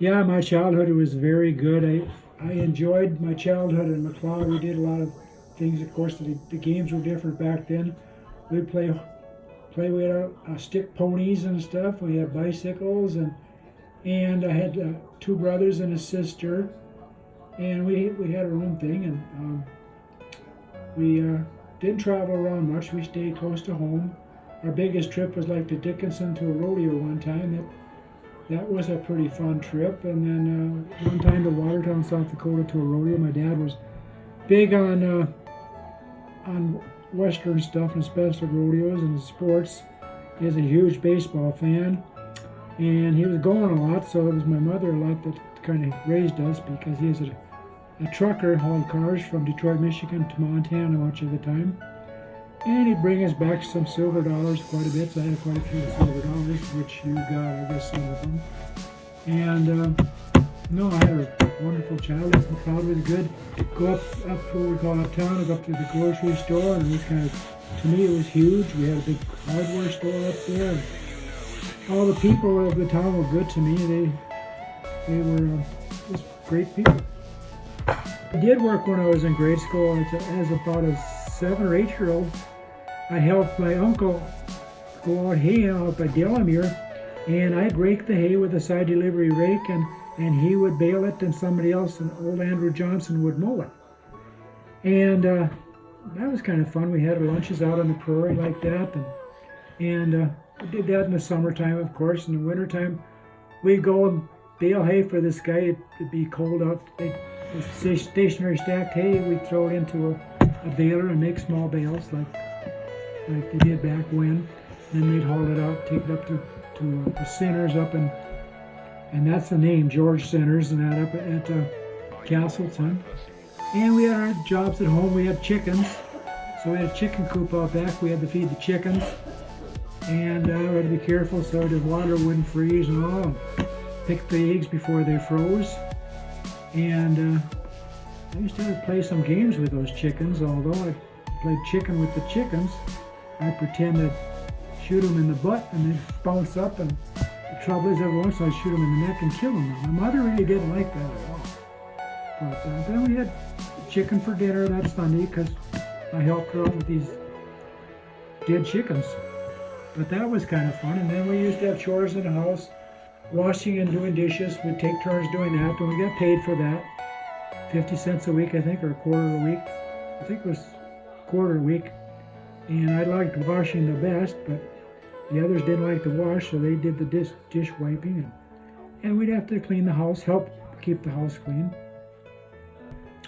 Yeah, my childhood was very good. I enjoyed my childhood in McLeod. We did a lot of things. Of course, the games were different back then. We'd play with stick ponies and stuff. We had bicycles, and I had two brothers and a sister, and we had our own thing, and we didn't travel around much. We stayed close to home. Our biggest trip was like to Dickinson to a rodeo one time. That was a pretty fun trip. And then one time to Watertown, South Dakota to a rodeo. My dad was big on Western stuff, and especially rodeos and sports. He was a huge baseball fan, and he was going a lot. So it was my mother a lot that kind of raised us, because he was a trucker, hauled cars from Detroit, Michigan to Montana much of the time. And he'd bring us back some silver dollars quite a bit. So I had quite a few silver dollars, which you got, I guess, some of them. And no, I had a wonderful childhood. McLeod was good. Go up what we call uptown, and go up to the grocery store, and it was kind of, to me, it was huge. We had a big hardware store up there. And all the people of the town were good to me. They were just great people. I did work when I was in grade school. As about a 7 or 8-year-old, I helped my uncle go out hay out by Delamere, and I'd rake the hay with a side delivery rake, and he would bale it, and somebody else, and old Andrew Johnson, would mow it. And that was kind of fun. We had our lunches out on the prairie like that, and we did that in the summertime, of course. In the wintertime, we'd go and bale hay for this guy. It'd be cold out. The stationary stacked hay, we'd throw it into a baler and make small bales like they did back when. Then they'd haul it out, take it up to the Centers up in, and that's the name, George Centers, and that up at Castleton. And we had our jobs at home. We had chickens, so we had a chicken coop out back. We had to feed the chickens, and we had to be careful so the water wouldn't freeze and all, and pick the eggs before they froze. And I used to play some games with those chickens. Although I played chicken with the chickens, I'd pretend to shoot them in the butt, and they'd bounce up, and the trouble is every once in a while I'd shoot them in the neck and kill them. My mother really didn't like that at all. But then we had chicken for dinner that Sunday, because I helped her out with these dead chickens. But that was kind of fun. And then we used to have chores in the house, washing and doing dishes. We'd take turns doing that, and we got paid for that. 50 cents a week, I think, or a quarter a week. I think it was a quarter a week. And I liked washing the best, but the others didn't like to wash, so they did the dish wiping. And we'd have to clean the house, help keep the house clean.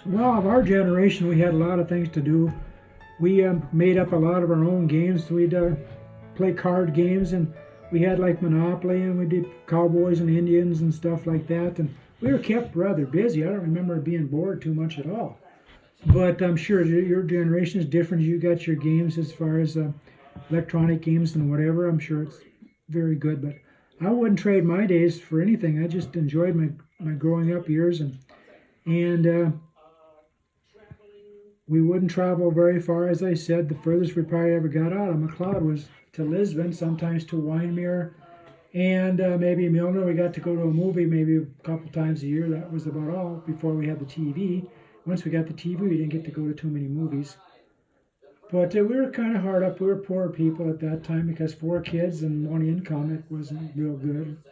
Well, of our generation, we had a lot of things to do. We made up a lot of our own games. We'd play card games, and we had like Monopoly, and we did Cowboys and Indians and stuff like that. And we were kept rather busy. I don't remember being bored too much at all. But I'm sure your generation is different. You got your games as far as electronic games and whatever. I'm sure it's very good. But I wouldn't trade my days for anything. I just enjoyed my growing up years. And we wouldn't travel very far, as I said. The furthest we probably ever got out of McLeod was to Lisbon, sometimes to Wyndmere, and maybe Milner. We got to go to a movie maybe a couple times a year. That was about all before we had the TV. Once we got the TV, we didn't get to go to too many movies. But we were kind of hard up. We were poor people at that time, because 4 kids and 1 income, it wasn't real good.